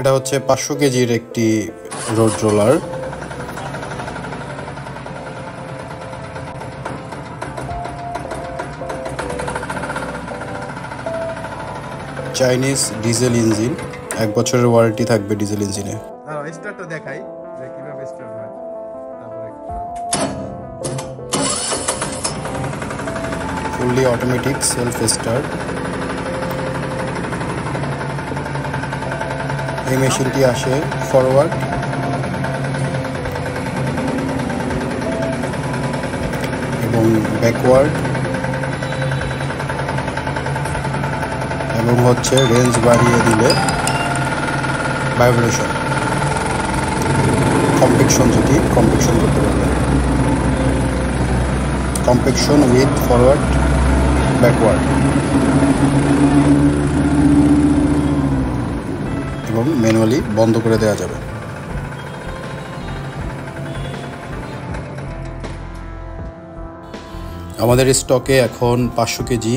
এটা হচ্ছে 500 কেজির একটি road roller. Chinese diesel engine, 1 বছরের ওয়ারেন্টি থাকবে ডিজেল ইঞ্জিনে। স্টার্টটা দেখাই যে কিভাবে স্টার্ট হয়। তারপরে ফুললি অটোমেটিক সেলফ স্টার্ট। এই মেশিনটি আসে ফরওয়ার্ড এবং ব্যাকওয়ার্ড এবং হচ্ছে রেঞ্জ বাড়িয়ে দিলে ভাইব্রেশন, কম্পেকশন যদি কম্পেকশন করতে পারবে, কম্পেকশন উইথ ফরওয়ার্ড ব্যাকওয়ার্ড এবং ম্যানুয়ালি বন্ধ করে দেওয়া যাবে। আমাদের স্টকে এখন 500 কেজি,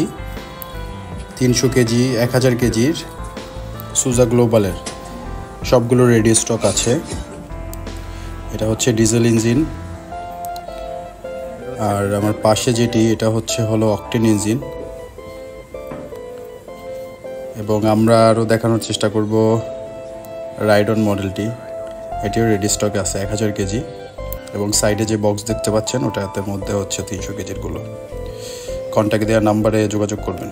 300 কেজি, 1000 কেজির সুজা গ্লোবালের সবগুলো রেডি স্টক আছে। এটা হচ্ছে ডিজেল ইঞ্জিন, আর আমার পাশে যেটি এটা হলো অকটেন ইঞ্জিন। এবং আমরা আরও দেখানোর চেষ্টা করব রাইডন মডেলটি, এটিও রেডি স্টকে আছে 1000 কেজি। এবং সাইডে যে বক্স দেখতে পাচ্ছেন ওটাতে মধ্যে হচ্ছে 300 কেজির গুলো। কন্ট্যাক্ট দেওয়া নাম্বারে যোগাযোগ করবেন।